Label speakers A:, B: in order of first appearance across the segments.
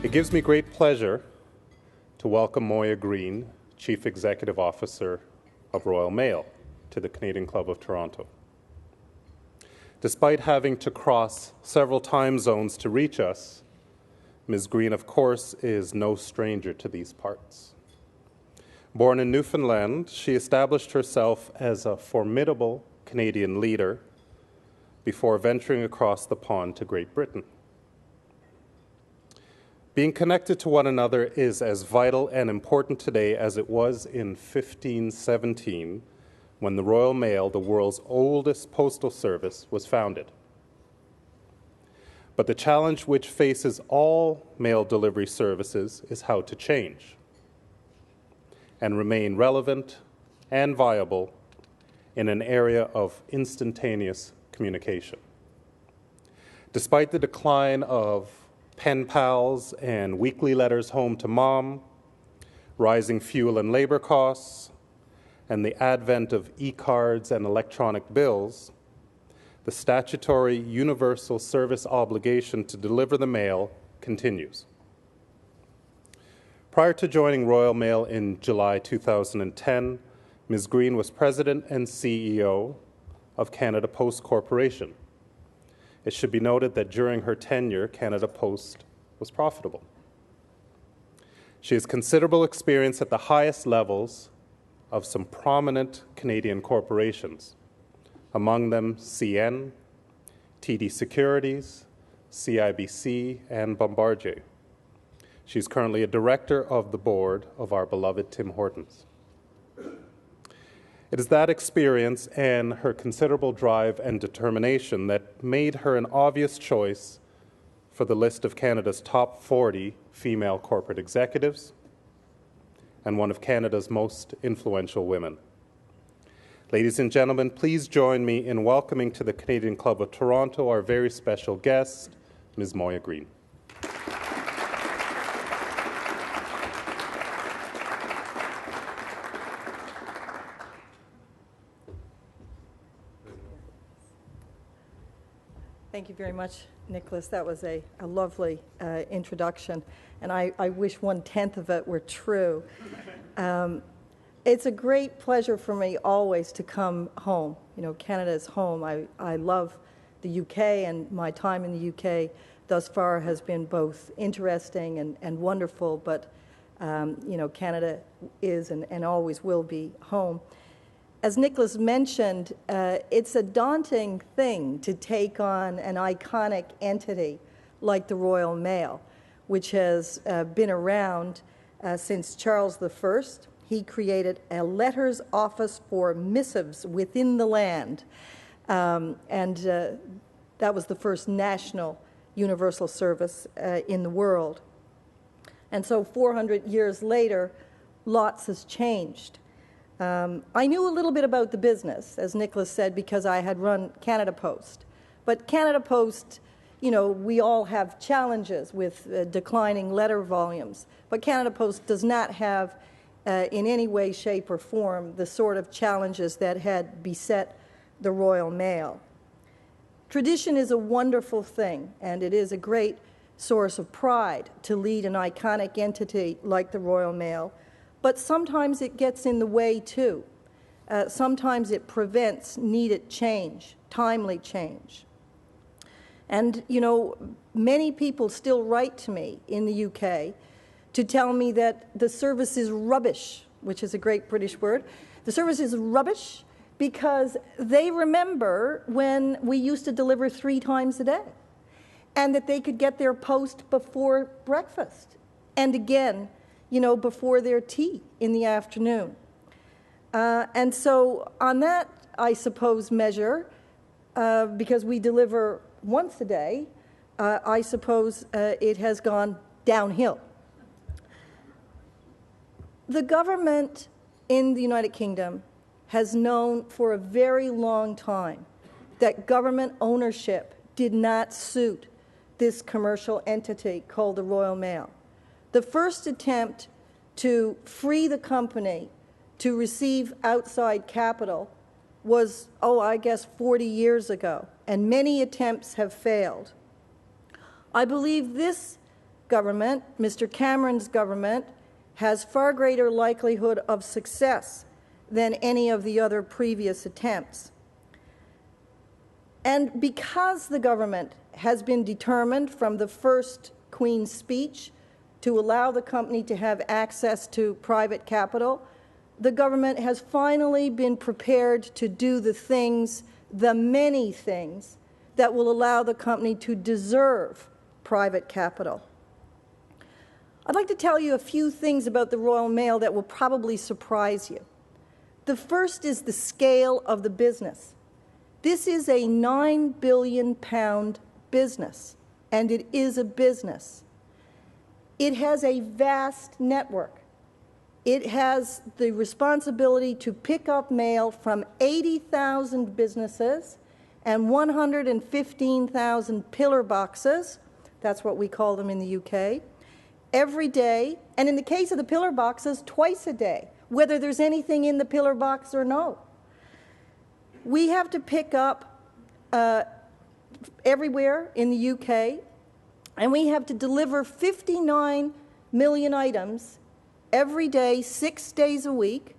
A: It gives me great pleasure to welcome Moya Greene, Chief Executive Officer of Royal Mail, to the Canadian Club of Toronto. Despite having to cross several time zones to reach us, Ms. Greene, of course, is no stranger to these parts. Born in Newfoundland, she established herself as a formidable Canadian leader before venturing across the pond to Great Britain. Being connected to one another is as vital and important today as it was in 1517 when the Royal Mail, the world's oldest postal service, was founded. But the challenge which faces all mail delivery services is how to change and remain relevant and viable in an area of instantaneous communication. Despite the decline of pen pals and weekly letters home to mom, rising fuel and labor costs, and the advent of e-cards and electronic bills, the statutory universal service obligation to deliver the mail continues. Prior to joining Royal Mail in July 2010, Ms. Greene was President and CEO of Canada Post Corporation. It should be noted that during her tenure, Canada Post was profitable. She has considerable experience at the highest levels of some prominent Canadian corporations, among them CN, TD Securities, CIBC, and Bombardier. She's currently a director of the board of our beloved Tim Hortons. It is that experience and her considerable drive and determination that made her an obvious choice for the list of Canada's top 40 female corporate executives and one of Canada's most influential women. Ladies and gentlemen, please join me in welcoming to the Canadian Club of Toronto our very special guest, Ms. Moya Greene.
B: Thank you very much, Nicholas. That was a lovely introduction, and I wish 1/10 of it were true. It's a great pleasure for me always to come home. You know, Canada's home. I love the UK, and my time in the UK thus far has been both interesting and wonderful, but you know, Canada is and always will be home. As Nicholas mentioned, it's a daunting thing to take on an iconic entity like the Royal Mail, which has been around since Charles I. He created a letters office for missives within the land, and that was the first national universal service in the world. And so 400 years later, lots has changed. I knew a little bit about the business, as Nicholas said, because I had run Canada Post. But Canada Post, you know, we all have challenges with declining letter volumes. But Canada Post does not have, in any way, shape, or form, the sort of challenges that had beset the Royal Mail. Tradition is a wonderful thing, and it is a great source of pride to lead an iconic entity like the Royal Mail. But sometimes it gets in the way, too. Sometimes it prevents needed change, timely change. And, you know, many people still write to me in the UK to tell me that the service is rubbish, which is a great British word. The service is rubbish because they remember when we used to deliver 3 times a day, and that they could get their post before breakfast, and again, you know, before their tea in the afternoon. And so on that, I suppose, measure, because we deliver once a day, I suppose it has gone downhill. The government in the United Kingdom has known for a very long time that government ownership did not suit this commercial entity called the Royal Mail. The first attempt to free the company to receive outside capital was, I guess 40 years ago, and many attempts have failed. I believe this government, Mr. Cameron's government, has far greater likelihood of success than any of the other previous attempts. And because the government has been determined from the first Queen's speech to allow the company to have access to private capital, the government has finally been prepared to do the things, the many things, that will allow the company to deserve private capital. I'd like to tell you a few things about the Royal Mail that will probably surprise you. The first is the scale of the business. This is a £9 billion business, and it is a business. It has a vast network. It has the responsibility to pick up mail from 80,000 businesses and 115,000 pillar boxes, that's what we call them in the UK, every day, and in the case of the pillar boxes, twice a day, whether there's anything in the pillar box or no. We have to pick up everywhere in the UK, and we have to deliver 59 million items every day, 6 days a week,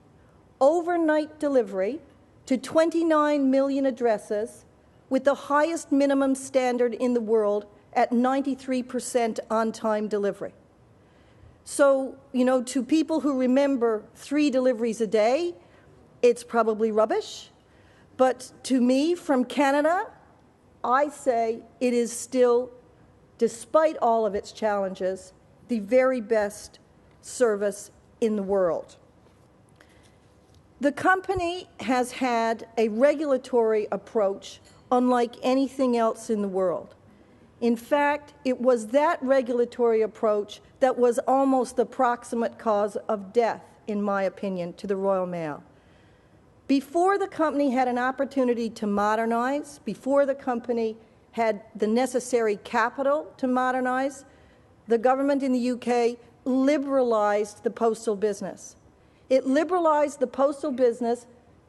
B: overnight delivery to 29 million addresses with the highest minimum standard in the world at 93% on-time delivery. So, you know, to people who remember 3 deliveries a day, it's probably rubbish. But to me, from Canada, I say it is still, despite all of its challenges, the very best service in the world. The company has had a regulatory approach unlike anything else in the world. In fact, it was that regulatory approach that was almost the proximate cause of death, in my opinion, to the Royal Mail. Before the company had an opportunity to modernize, before the company had the necessary capital to modernize, the government in the UK liberalized the postal business. It liberalized the postal business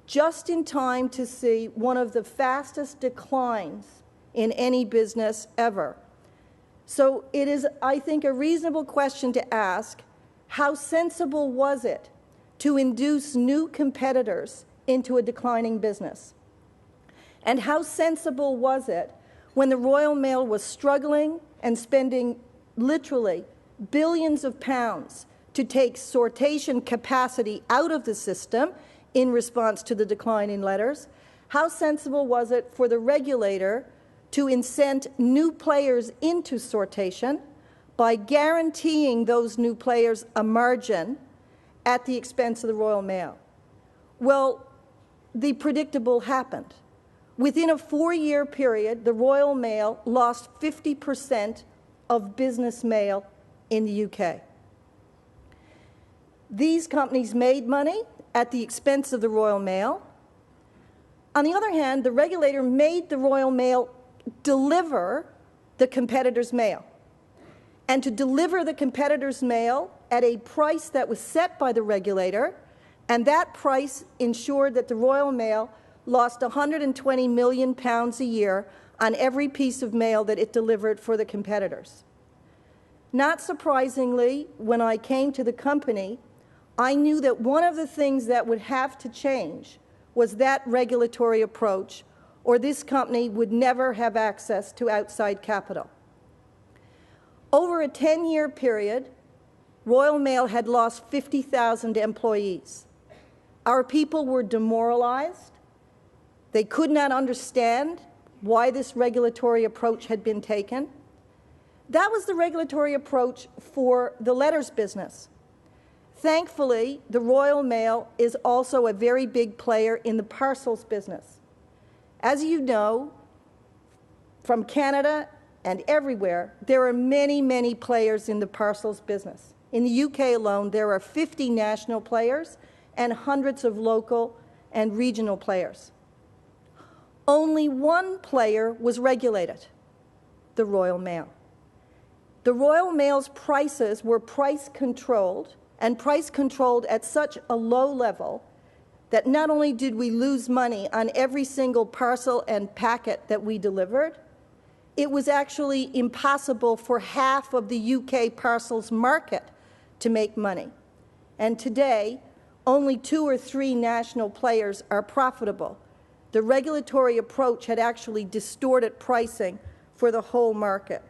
B: just in time to see one of the fastest declines in any business ever. So it is, I think, a reasonable question to ask, how sensible was it to induce new competitors into a declining business? And how sensible was it when the Royal Mail was struggling and spending literally billions of pounds to take sortation capacity out of the system in response to the decline in letters? How sensible was it for the regulator to incent new players into sortation by guaranteeing those new players a margin at the expense of the Royal Mail? Well, the predictable happened. Within a 4-year period, the Royal Mail lost 50% of business mail in the UK. These companies made money at the expense of the Royal Mail. On the other hand, the regulator made the Royal Mail deliver the competitor's mail. And to deliver the competitor's mail at a price that was set by the regulator, and that price ensured that the Royal Mail lost £120 million a year on every piece of mail that it delivered for the competitors. Not surprisingly, when I came to the company, I knew that one of the things that would have to change was that regulatory approach, or this company would never have access to outside capital. Over a 10-year period, Royal Mail had lost 50,000 employees. Our people were demoralized. They could not understand why this regulatory approach had been taken. That was the regulatory approach for the letters business. Thankfully, the Royal Mail is also a very big player in the parcels business. As you know, from Canada and everywhere, there are many, many players in the parcels business. In the UK alone, there are 50 national players and hundreds of local and regional players. Only one player was regulated, the Royal Mail. The Royal Mail's prices were price controlled, and price controlled at such a low level that not only did we lose money on every single parcel and packet that we delivered, it was actually impossible for half of the UK parcels market to make money. And today, only 2 or 3 national players are profitable. The regulatory approach had actually distorted pricing for the whole market.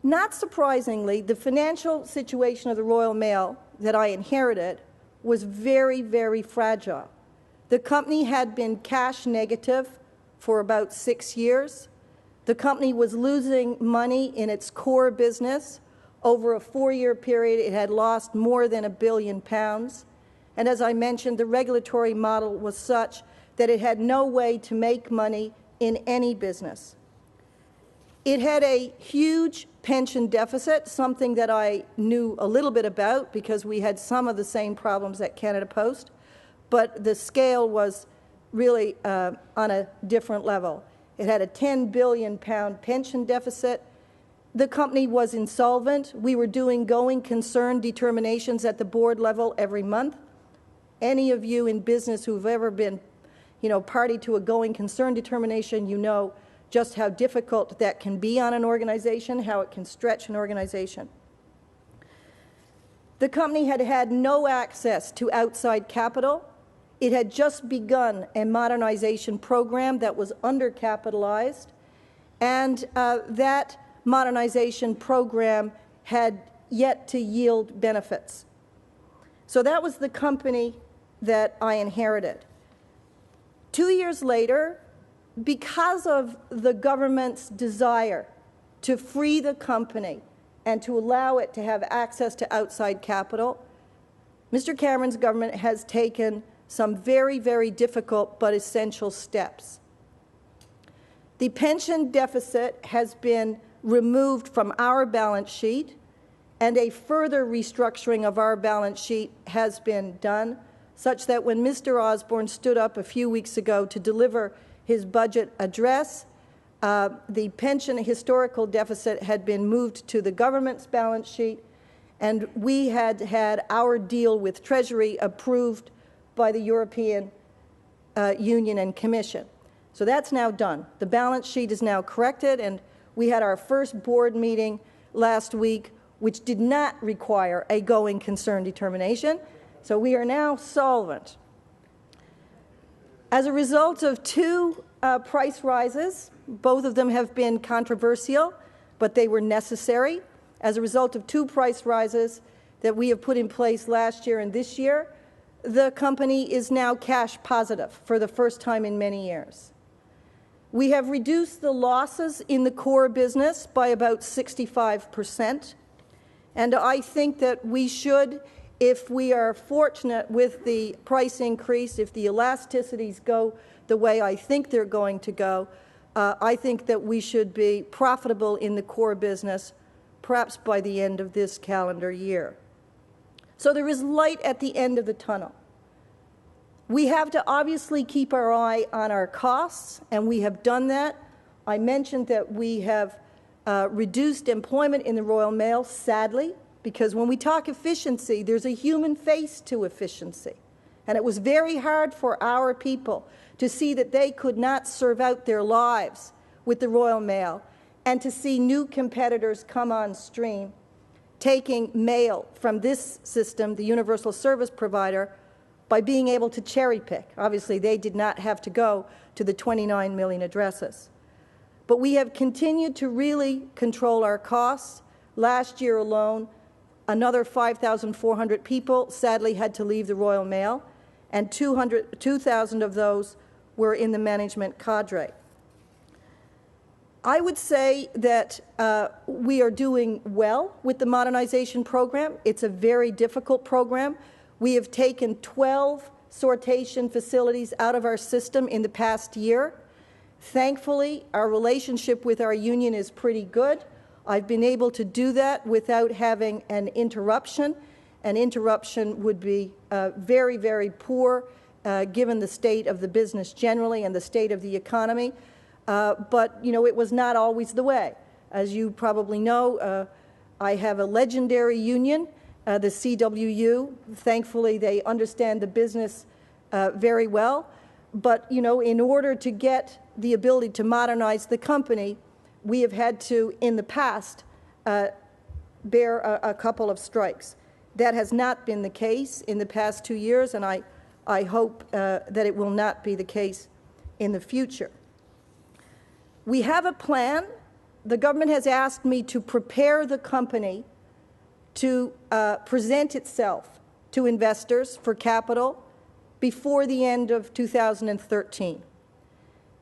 B: Not surprisingly, the financial situation of the Royal Mail that I inherited was very, very fragile. The company had been cash negative for about 6 years. The company was losing money in its core business. Over a 4-year period, it had lost more than £1 billion. And as I mentioned, the regulatory model was such that it had no way to make money in any business. It had a huge pension deficit, something that I knew a little bit about because we had some of the same problems at Canada Post, but the scale was really on a different level. It had a £10 billion pension deficit. The company was insolvent. We were doing going concern determinations at the board level every month. Any of you in business who've ever been, party to a going concern determination, you know just how difficult that can be on an organization, how it can stretch an organization. The company had had no access to outside capital. It had just begun a modernization program that was undercapitalized, and that modernization program had yet to yield benefits. So that was the company that I inherited. 2 years later, because of the government's desire to free the company and to allow it to have access to outside capital, Mr. Cameron's government has taken some very, very difficult but essential steps. The pension deficit has been removed from our balance sheet, and a further restructuring of our balance sheet has been done, such that when Mr. Osborne stood up a few weeks ago to deliver his budget address, the pension historical deficit had been moved to the government's balance sheet, and we had had our deal with Treasury approved by the European Union and Commission. So that's now done. The balance sheet is now corrected, and we had our first board meeting last week, which did not require a going concern determination. So we are now solvent. As a result of 2 price rises, both of them have been controversial, but they were necessary. As a result of 2 price rises that we have put in place last year and this year, the company is now cash positive for the first time in many years. We have reduced the losses in the core business by about 65%, and I think that we should, if we are fortunate with the price increase, if the elasticities go the way I think they're going to go, I think that we should be profitable in the core business, perhaps by the end of this calendar year. So there is light at the end of the tunnel. We have to obviously keep our eye on our costs, and we have done that. I mentioned that we have reduced employment in the Royal Mail, sadly, because when we talk efficiency, there's a human face to efficiency. And it was very hard for our people to see that they could not serve out their lives with the Royal Mail, and to see new competitors come on stream, taking mail from this system, the universal service provider, by being able to cherry pick. Obviously, they did not have to go to the 29 million addresses. But we have continued to really control our costs. Last year alone, another 5,400 people sadly had to leave the Royal Mail, and 2,000 of those were in the management cadre. I would say that we are doing well with the modernization program. It's a very difficult program. We have taken 12 sortation facilities out of our system in the past year. Thankfully, our relationship with our union is pretty good. I've been able to do that without having an interruption. An interruption would be very, very poor given the state of the business generally and the state of the economy. But, it was not always the way. As you probably know, I have a legendary union, the CWU. Thankfully, they understand the business very well. But, you know, in order to get the ability to modernize the company, we have had to, in the past, bear a couple of strikes. That has not been the case in the past 2 years, and I hope that it will not be the case in the future. We have a plan. The government has asked me to prepare the company to present itself to investors for capital before the end of 2013.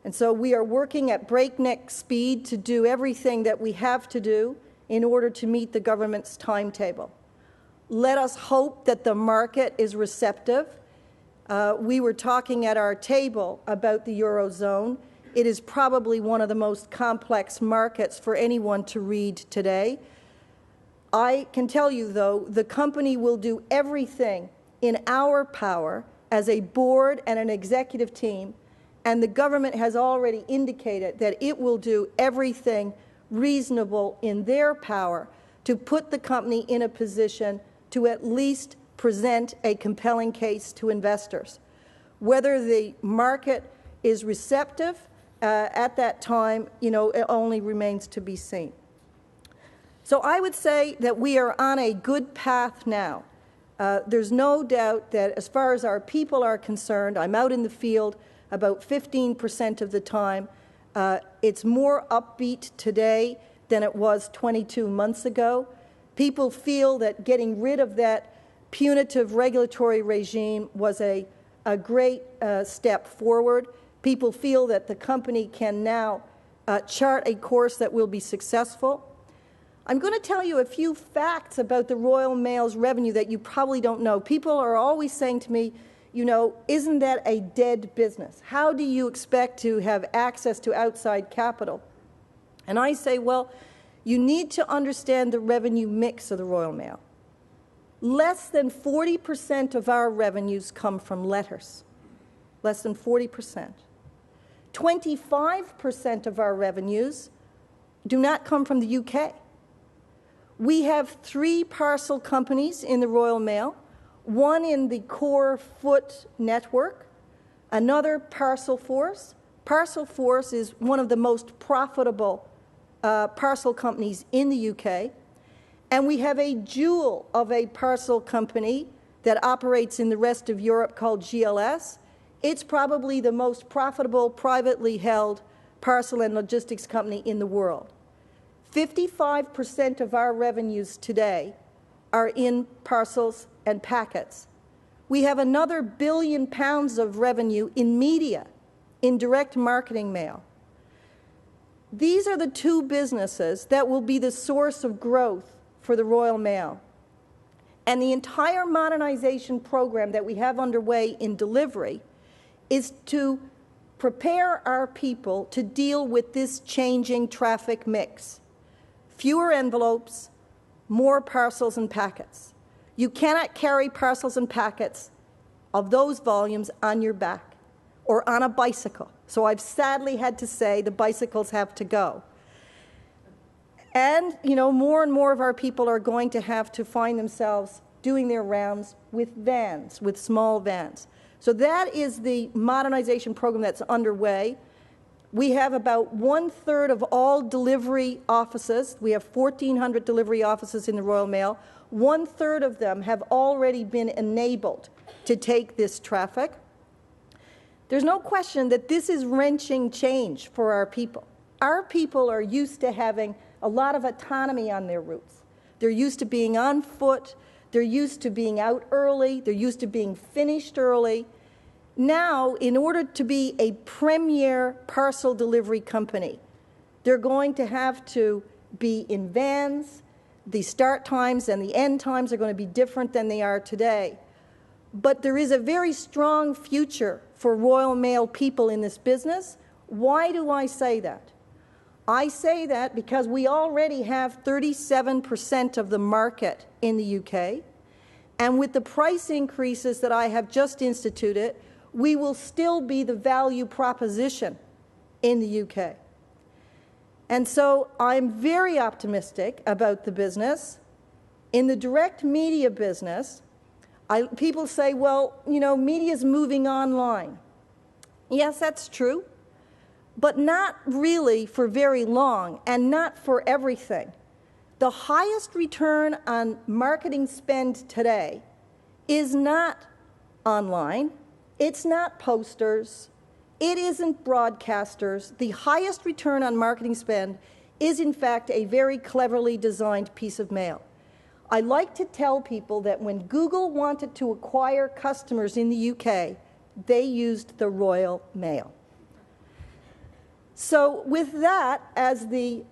B: And so we are working at breakneck speed to do everything that we have to do in order to meet the government's timetable. Let us hope that the market is receptive. We were talking at our table about the Eurozone. It is probably one of the most complex markets for anyone to read today. I can tell you, though, the company will do everything in our power as a board and an executive team, and the government has already indicated that it will do everything reasonable in their power to put the company in a position to at least present a compelling case to investors. Whether the market is receptive at that time, you know, it only remains to be seen. So I would say that we are on a good path now. There's no doubt that as far as our people are concerned, I'm out in the field about 15% of the time. It's more upbeat today than it was 22 months ago. People feel that getting rid of that punitive regulatory regime was a great step forward. People feel that the company can now chart a course that will be successful. I'm going to tell you a few facts about the Royal Mail's revenue that you probably don't know. People are always saying to me, you know, isn't that a dead business? How do you expect to have access to outside capital? And I say, well, you need to understand the revenue mix of the Royal Mail. Less than 40% of our revenues come from letters. Less than 40%. 25% of our revenues do not come from the UK. We have 3 parcel companies in the Royal Mail, one in the core foot network, another Parcel Force. Parcel Force is one of the most profitable parcel companies in the UK. And we have a jewel of a parcel company that operates in the rest of Europe called GLS. It's probably the most profitable privately held parcel and logistics company in the world. 55% of our revenues today are in parcels and packets. We have another £1 billion of revenue in media, in direct marketing mail. These are the 2 businesses that will be the source of growth for the Royal Mail. And the entire modernization program that we have underway in delivery is to prepare our people to deal with this changing traffic mix. Fewer envelopes, more parcels and packets. You cannot carry parcels and packets of those volumes on your back or on a bicycle. So I've sadly had to say the bicycles have to go. And, you know, more and more of our people are going to have to find themselves doing their rounds with vans, with small vans. So that is the modernization program that's underway. We have about 1/3 of all delivery offices. We have 1,400 delivery offices in the Royal Mail. 1/3 of them have already been enabled to take this traffic. There's no question that this is wrenching change for our people. Our people are used to having a lot of autonomy on their routes. They're used to being on foot. They're used to being out early. They're used to being finished early. Now, in order to be a premier parcel delivery company, they're going to have to be in vans. The start times and the end times are going to be different than they are today. But there is a very strong future for Royal Mail people in this business. Why do I say that? I say that because we already have 37% of the market in the UK, and with the price increases that I have just instituted, we will still be the value proposition in the UK. And so I'm very optimistic about the business. In the direct media business, people say, well, you know, media's moving online. Yes, that's true, but not really for very long and not for everything. The highest return on marketing spend today is not online, it's not posters, it isn't broadcasters. The highest return on marketing spend is, in fact, a very cleverly designed piece of mail. I like to tell people that when Google wanted to acquire customers in the UK, they used the Royal Mail. So with that as the,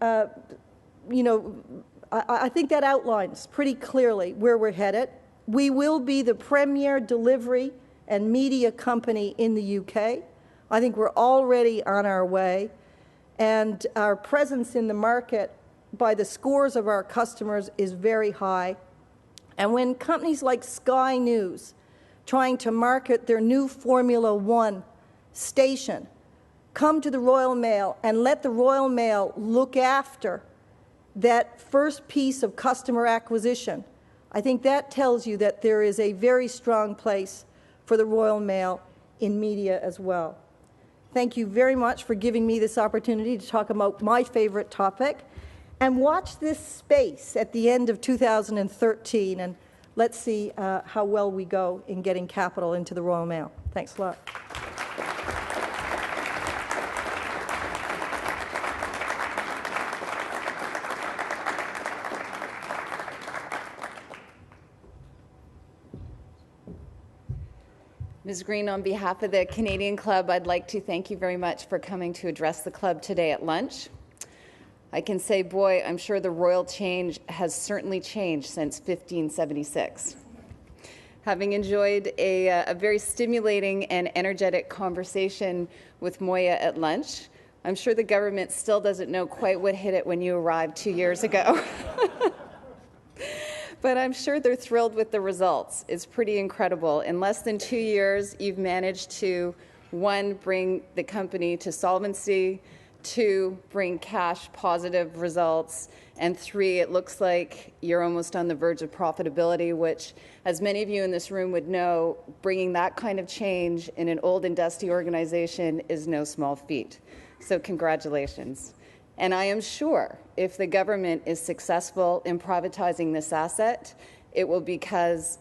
B: I think that outlines pretty clearly where we're headed. We will be the premier delivery and media company in the UK. I think we're already on our way, and our presence in the market by the scores of our customers is very high. And when companies like Sky News, trying to market their new Formula One station, come to the Royal Mail and let the Royal Mail look after that first piece of customer acquisition, I think that tells you that there is a very strong place for the Royal Mail in media as well. Thank you very much for giving me this opportunity to talk about my favorite topic. And watch this space at the end of 2013, and let's see how well we go in getting capital into the Royal Mail. Thanks a lot.
C: Ms. Greene, on behalf of the Canadian Club, I'd like to thank you very much for coming to address the club today at lunch. I can say, boy, I'm sure the royal change has certainly changed since 1576. Having enjoyed a very stimulating and energetic conversation with Moya at lunch, I'm sure the government still doesn't know quite what hit it when you arrived 2 years ago. But I'm sure they're thrilled with the results. It's pretty incredible. In less than 2 years, you've managed to, 1, bring the company to solvency, 2, bring cash positive results, and 3, it looks like you're almost on the verge of profitability, which, as many of you in this room would know, bringing that kind of change in an old and dusty organization is no small feat. So congratulations. And I am sure if the government is successful in privatizing this asset, it will be because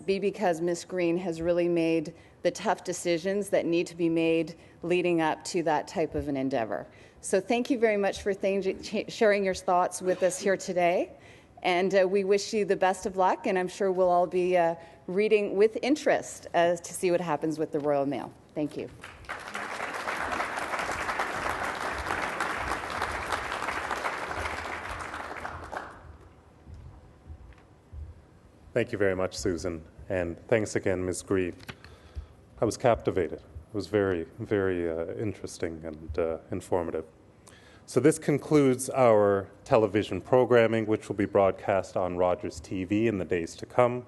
C: Ms. Greene has really made the tough decisions that need to be made leading up to that type of an endeavor. So thank you very much for sharing your thoughts with us here today. And we wish you the best of luck, and I'm sure we'll all be reading with interest to see what happens with the Royal Mail. Thank you.
A: Thank you very much, Susan, and thanks again, Ms. Greene. I was captivated. It was very, very interesting and informative. So this concludes our television programming, which will be broadcast on Rogers TV in the days to come.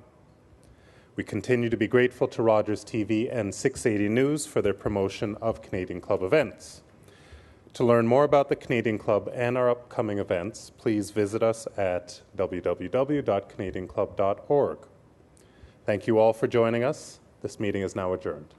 A: We continue to be grateful to Rogers TV and 680 News for their promotion of Canadian Club events. To learn more about the Canadian Club and our upcoming events, please visit us at www.canadianclub.org. Thank you all for joining us. This meeting is now adjourned.